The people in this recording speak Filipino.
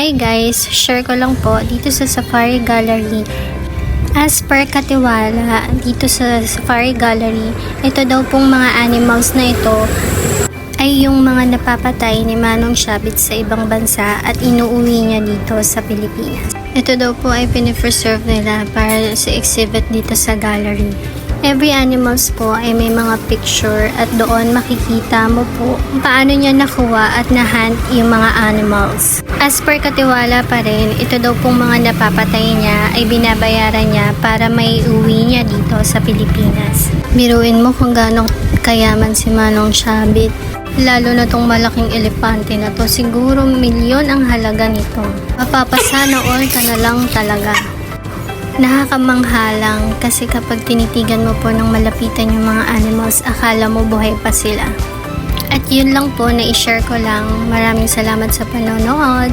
Hi guys, share ko lang po dito sa Safari Gallery. As per katiwala dito sa Safari Gallery, ito daw pong mga animals na ito ay yung mga napapatay ni Manong Shabit sa ibang bansa at inuuwi niya dito sa Pilipinas. Ito daw po ay pinipreserve nila para sa exhibit dito sa gallery. Every animals po ay may mga picture at doon makikita mo po paano niya nakuha at nahunt yung mga animals. As per katiwala pa rin, ito daw pong mga napapatay niya ay binabayaran niya para may uwi niya dito sa Pilipinas. Biruin mo kung gaano kayaman si Manong Shabit. Lalo na tong malaking elepante na to, siguro milyon ang halaga nito. Mapapasana all ka na lang talaga. Nakakamanghalang kasi kapag tinitigan mo po ng malapitan yung mga animals, akala mo buhay pa sila. At yun lang po na i-share ko lang. Maraming salamat sa panonood.